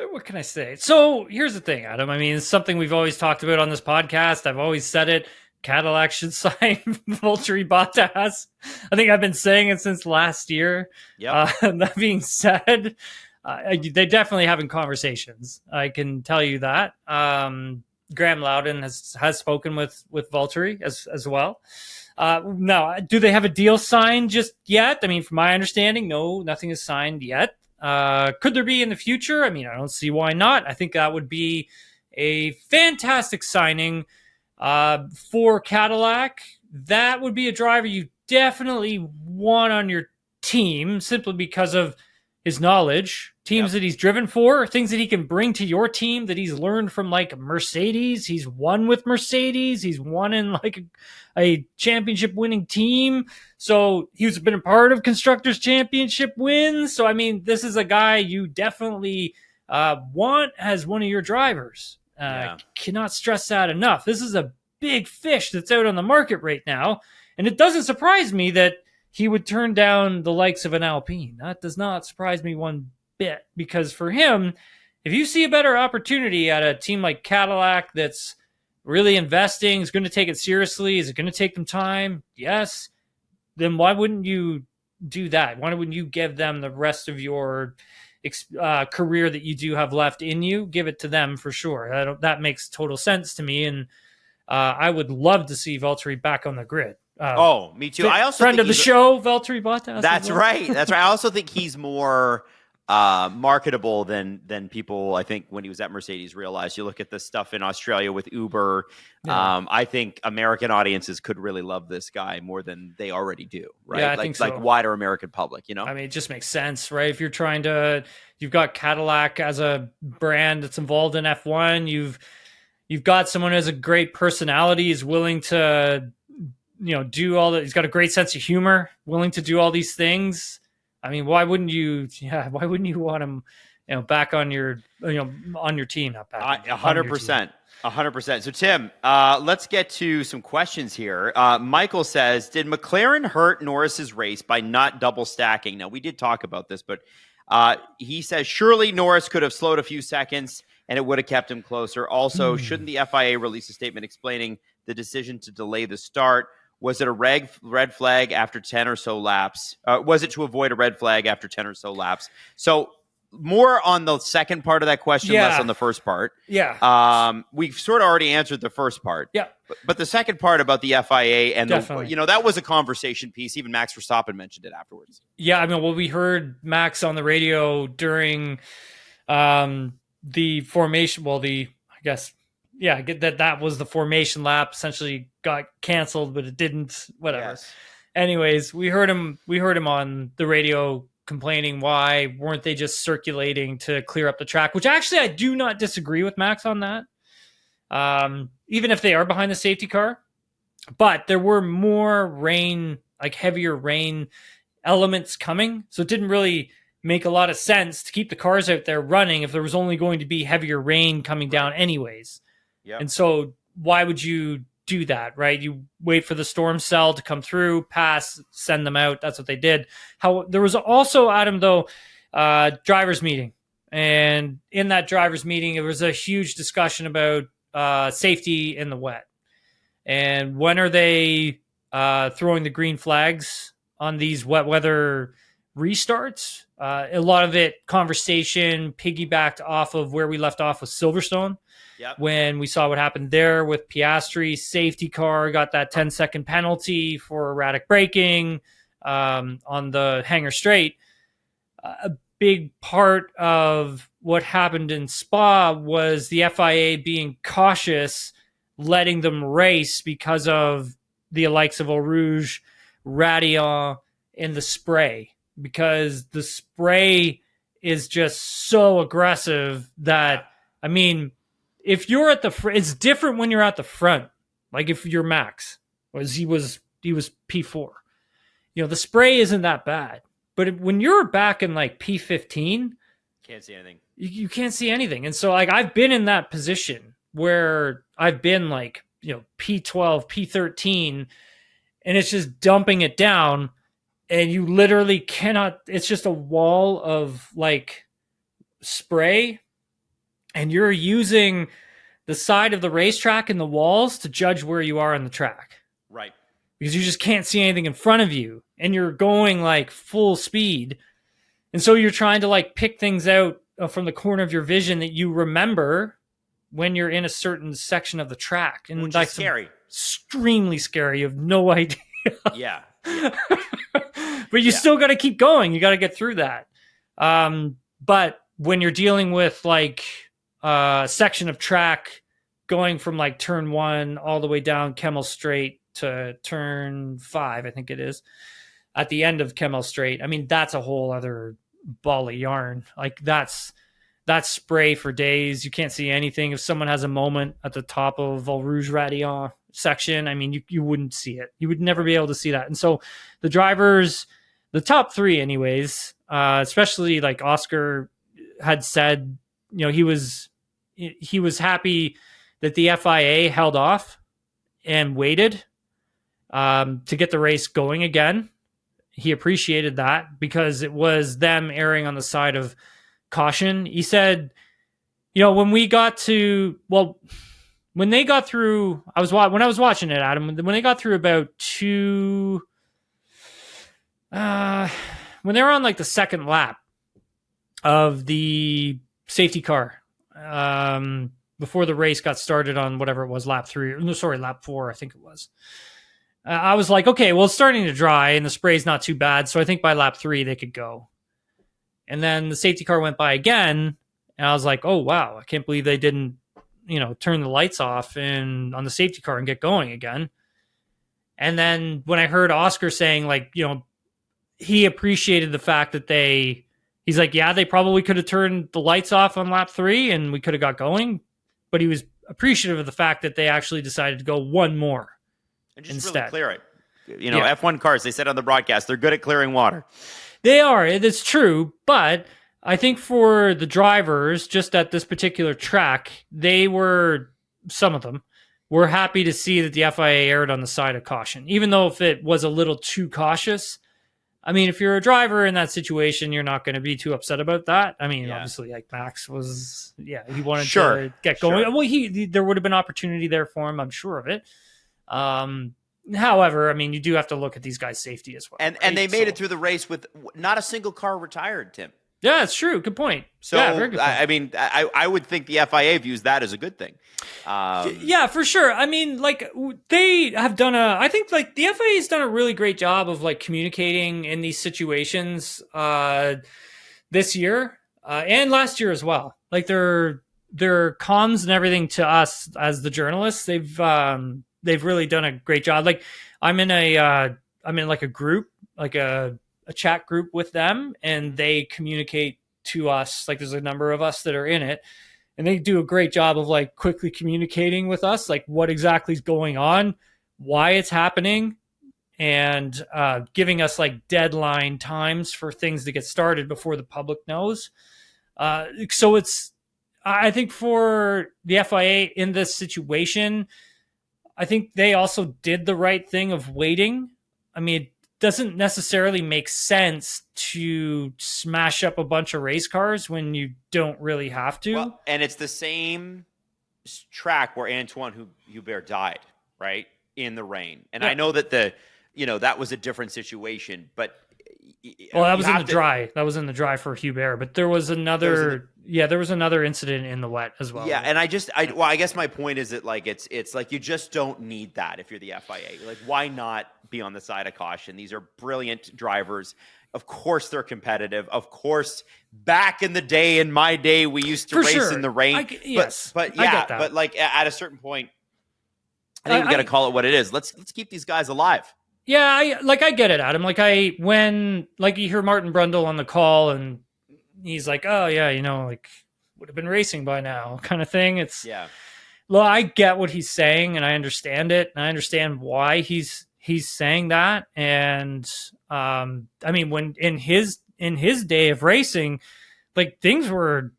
What can I say? So here's the thing, Adam. I mean, it's something we've always talked about on this podcast. I've always said it. Cadillac should sign Valtteri Bottas. I think I've been saying it since last year. Yep. That being said, they're definitely having conversations. I can tell you that. Graham Loudon has spoken with Valtteri as well. Now, do they have a deal signed just yet? I mean, from my understanding, no, nothing is signed yet. Could there be in the future? I mean, I don't see why not. I think that would be a fantastic signing for Cadillac. That would be a driver you definitely want on your team simply because of his knowledge, teams that he's driven for, things that he can bring to your team that he's learned from like Mercedes. He's won with Mercedes. He's won in like a championship winning team. So he's been a part of Constructors Championship wins. So, I mean, this is a guy you definitely want as one of your drivers. Cannot stress that enough. This is a big fish that's out on the market right now. And it doesn't surprise me that he would turn down the likes of an Alpine. That does not surprise me one bit, because for him, if you see a better opportunity at a team like Cadillac that's really investing, is going to take it seriously, is it going to take them time? Yes. Then why wouldn't you do that? Why wouldn't you give them the rest of your career that you do have left in you? Give it to them for sure. That makes total sense to me, and I would love to see Valtteri back on the grid. Oh, me too. I also friend think of the show, Valtteri Bottas. That's right. That's right. I also think he's more marketable than people, I think, when he was at Mercedes realized. You look at the stuff in Australia with Uber. Yeah. I think American audiences could really love this guy more than they already do, right? Yeah, I think so. Like wider American public, you know? I mean, it just makes sense, right? If you're trying to, you've got Cadillac as a brand that's involved in F1. You've got someone who has a great personality, is willing to, do all that. He's got a great sense of humor, willing to do all these things. I mean, why wouldn't you? Yeah, why wouldn't you want him, back on your, on your team? Not back. 100%. 100%. So, Tim, let's get to some questions here. Michael says, did McLaren hurt Norris's race by not double stacking? Now, we did talk about this, but he says, surely Norris could have slowed a few seconds and it would have kept him closer. Also, shouldn't the FIA release a statement explaining the decision to delay the start? Was it a red flag after 10 or so laps? Was it to avoid a red flag after 10 or so laps? So, more on the second part of that question, less on the first part. Yeah. We've sort of already answered the first part. Yeah. But the second part about the FIA and Definitely. that was a conversation piece. Even Max Verstappen mentioned it afterwards. Yeah. I mean, well, we heard Max on the radio during the formation. Well, I guess, yeah, that was the formation lap. Essentially got canceled, but it didn't. Whatever. Yes. Anyways, we heard him on the radio complaining why weren't they just circulating to clear up the track, which actually I do not disagree with Max on that. Even if they are behind the safety car, but there were more rain, like heavier rain elements coming. So it didn't really make a lot of sense to keep the cars out there running if there was only going to be heavier rain coming down anyways. Yeah. And so why would you do that, right? You wait for the storm cell to come through, pass, send them out. That's what they did. There was also, Adam, though, drivers meeting. And in that drivers meeting, there was a huge discussion about safety in the wet. And when are they throwing the green flags on these wet weather restarts? A lot of it, conversation piggybacked off of where we left off with Silverstone. Yep. When we saw what happened there with Piastri, safety car got that 10-second penalty for erratic braking on the Hangar Straight. A big part of what happened in Spa was the FIA being cautious, letting them race because of the likes of Eau Rouge, Radeon, and the spray. Because the spray is just so aggressive that, I mean, if you're at the front, it's different when you're at the front. Like if you're Max, was he was P4. The spray isn't that bad. But when you're back in like P15, can't see anything. You can't see anything. And so like I've been in that position where I've been like, P12, P13, and it's just dumping it down, and you literally cannot, it's just a wall of like spray. And you're using the side of the racetrack and the walls to judge where you are on the track. Right. Because you just can't see anything in front of you. And you're going like full speed. And so you're trying to like pick things out from the corner of your vision that you remember when you're in a certain section of the track. And which like is scary. Extremely scary. You have no idea. Yeah. But you still got to keep going. You got to get through that. But when you're dealing with like section of track going from like turn 1 all the way down Kemmel Straight to turn 5, I think it is, at the end of Kemmel Straight. I mean, that's a whole other ball of yarn. Like that's spray for days. You can't see anything. If someone has a moment at the top of Eau Rouge Radeon section, I mean, you wouldn't see it. You would never be able to see that. And so the drivers, the top 3 anyways, especially like Oscar had said, he was happy that the FIA held off and waited to get the race going again. He appreciated that because it was them erring on the side of caution. He said, when they got through, when I was watching it, Adam, when they got through about when they were on like the second lap of the safety car, before the race got started on whatever it was, lap 4, I think it was. I was like, okay, well, it's starting to dry and the spray's not too bad. So I think by lap 3, they could go. And then the safety car went by again. And I was like, oh, wow, I can't believe they didn't, turn the lights off and on the safety car and get going again. And then when I heard Oscar saying, like, he appreciated the fact that he's like, yeah, they probably could have turned the lights off on lap 3 and we could have got going. But he was appreciative of the fact that they actually decided to go one more. And just instead. really clear it. F1 cars, they said on the broadcast, they're good at clearing water. They are. It's true. But I think for the drivers, just at this particular track, some of them were happy to see that the FIA erred on the side of caution, even though if it was a little too cautious. I mean, if you're a driver in that situation, you're not going to be too upset about that. I mean, obviously, like Max was, he wanted to get going. Sure. Well, there would have been opportunity there for him. I'm sure of it. However, I mean, you do have to look at these guys' safety as well. And they made it through the race with not a single car retired, Tim. Yeah, it's true. Good point. So, very good point. I mean, I would think the FIA views that as a good thing. Yeah, for sure. I mean, like, they have done I think, like, the FIA has done a really great job of, like, communicating in these situations this year and last year as well. Like, their comms and everything to us as the journalists, they've really done a great job. Like, I'm in like a group, like a chat group with them, and they communicate to us. Like, there's a number of us that are in it, and they do a great job of, like, quickly communicating with us, like, what exactly is going on, why it's happening, and giving us, like, deadline times for things to get started before the public knows. So I think for the FIA in this situation, I think they also did the right thing of waiting. I mean, it doesn't necessarily make sense to smash up a bunch of race cars when you don't really have to. Well, and it's the same track where Antoine Hubert died, right? In the rain. And I know that that was a different situation, but well, that was in the dry. That was in the dry for Hubert, but there was another incident in the wet as well. Yeah, and I guess my point is that, like, it's like you just don't need that if you're the FIA. Like, why not be on the side of caution? These are brilliant drivers. Of course they're competitive. Of course, back in the day, in my day, we used to race in the rain. Yes, but like at a certain point, I think we got to call it what it is. Let's keep these guys alive. Yeah, I get it, Adam. When you hear Martin Brundle on the call and he's like, oh yeah, like, would have been racing by now, kind of thing. Well, I get what he's saying and I understand it, and I understand why he's saying that. And I mean, when in his day of racing, like, things were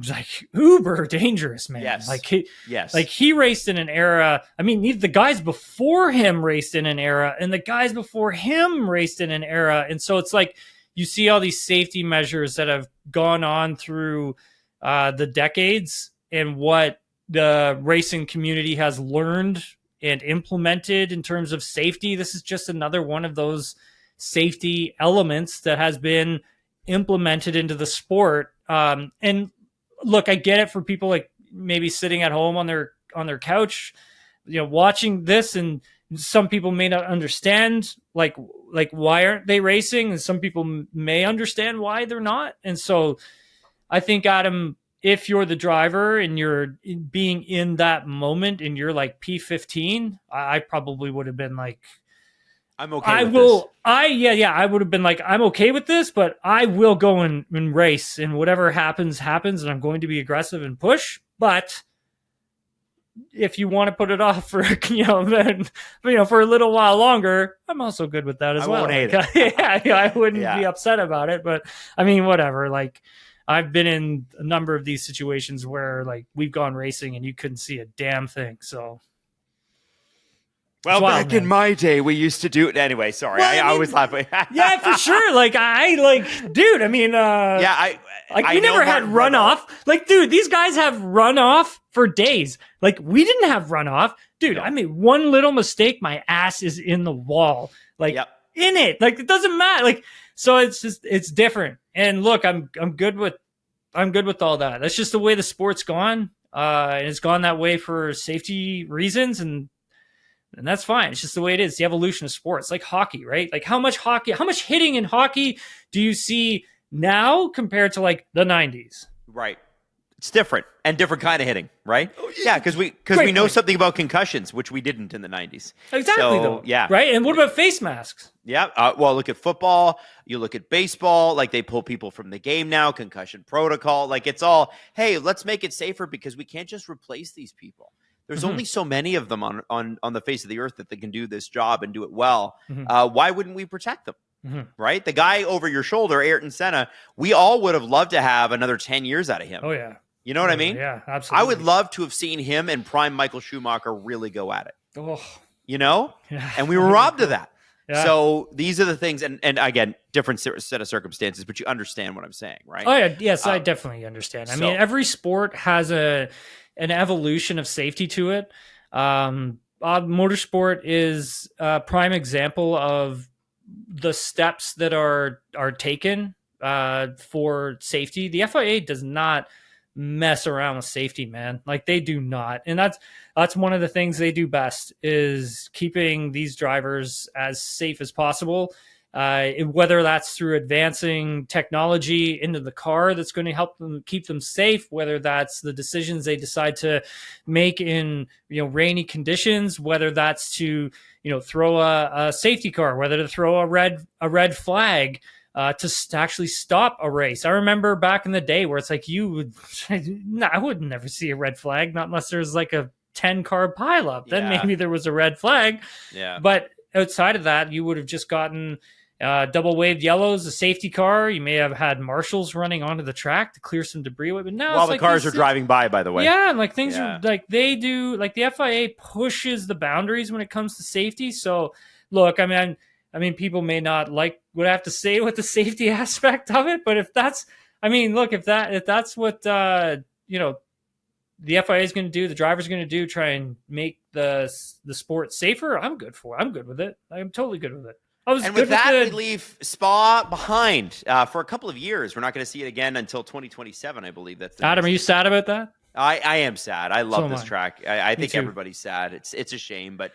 like uber dangerous, man. Yes. He raced in an era. I mean, the guys before him raced in an era, and the guys before him raced in an era. And so it's like you see all these safety measures that have gone on through the decades, and what the racing community has learned and implemented in terms of safety. This is just another one of those safety elements that has been implemented into the sport. And look, I get it for people like maybe sitting at home on their couch, watching this, and some people may not understand like why aren't they racing, and some people may understand why they're not. And so I think, Adam, if you're the driver and you're being in that moment and you're like P15, I probably would have been like, I'm okay with this. I would have been like, I'm okay with this, but I will go and race, and whatever happens, and I'm going to be aggressive and push. But if you want to put it off for, for a little while longer, I'm also good with that as well. I won't hate it. I wouldn't be upset about it, but I mean, whatever. Like, I've been in a number of these situations where, like, we've gone racing and you couldn't see a damn thing. So. Well, back in my day, we used to do it anyway. Sorry, I always laugh. Yeah, for sure. Dude. I mean, we never had runoff. Like, dude, these guys have runoff for days. Like, we didn't have runoff, dude. No. I made one little mistake, my ass is in the wall. Like, in it. Like, it doesn't matter. Like, so it's different. And look, I'm good with all that. That's just the way the sport's gone. And it's gone that way for safety reasons, and And that's fine. It's just the way it is. The evolution of sports, like hockey, right? Like how much hitting in hockey do you see now compared to like the 90s? Right. It's different and different kind of hitting, right? Yeah, because we know point. something about concussions, which we didn't in the 90s. Exactly, though. Yeah. Right? And what about face masks? Yeah. Well, look at football. You look at baseball. Like they pull people from the game now. Concussion protocol. Like it's all, hey, let's make it safer because we can't just replace these people. There's only so many of them on the face of the earth that they can do this job and do it well. Why wouldn't we protect them? Right? The guy over your shoulder, Ayrton Senna, we all would have loved to have another 10 years out of him. Oh, yeah. You know what I mean? Yeah, absolutely. I would love to have seen him and prime Michael Schumacher really go at it. Oh. You know? Yeah. And we were robbed of that. Yeah. So these are the things, and again, different set of circumstances, but you understand what I'm saying, right? Oh, yeah. Yes, I definitely understand. I mean, every sport has an evolution of safety to it. Motorsport is a prime example of the steps that are taken for safety. The FIA does not mess around with safety, man. Like they do not. And that's one of the things they do best is keeping these drivers as safe as possible. Whether that's through advancing technology into the car that's going to help them keep them safe, whether that's the decisions they decide to make in rainy conditions, whether that's to throw a safety car, whether to throw a red flag to actually stop a race. I remember back in the day where it's like I would never see a red flag, not unless there's like a 10-car pileup. Then maybe there was a red flag. Yeah. But outside of that, you would have just gotten double waved yellows, a safety car. You may have had marshals running onto the track to clear some debris. But now while the cars are driving by the way. Yeah, and like things are like they do. Like the FIA pushes the boundaries when it comes to safety. So look, I mean, people may not like what I have to say with the safety aspect of it, but if that's what the FIA is going to do, the driver's going to do, try and make the sport safer, I'm good with it. I'm totally good with it. We leave Spa behind for a couple of years. We're not going to see it again until 2027, I believe. That's Adam. Are you sad about that? I am sad. I love this track. I think everybody's sad. It's a shame, but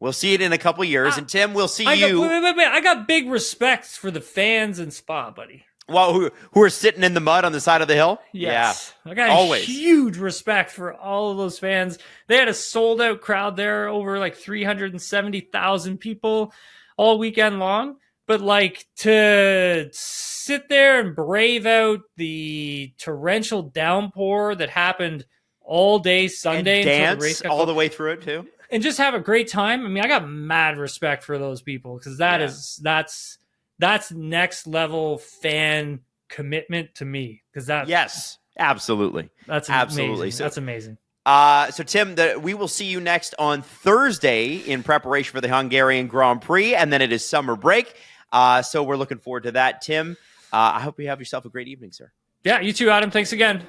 we'll see it in a couple of years. And Tim, we'll see you. Wait. I got big respect for the fans in Spa, buddy. Well, who are sitting in the mud on the side of the hill? Yes. Yeah, I got huge respect for all of those fans. They had a sold-out crowd there, over like 370,000 people all weekend long. But like to sit there and brave out the torrential downpour that happened all day Sunday, and dance all the way through it too, and just have a great time. I mean, I got mad respect for those people because that's next level fan commitment to me. Because yes, absolutely, that's absolutely amazing. That's amazing. So Tim, we will see you next on Thursday in preparation for the Hungarian Grand Prix, and then it is summer break. So we're looking forward to that. Tim, I hope you have yourself a great evening, sir. Yeah, you too, Adam. Thanks again.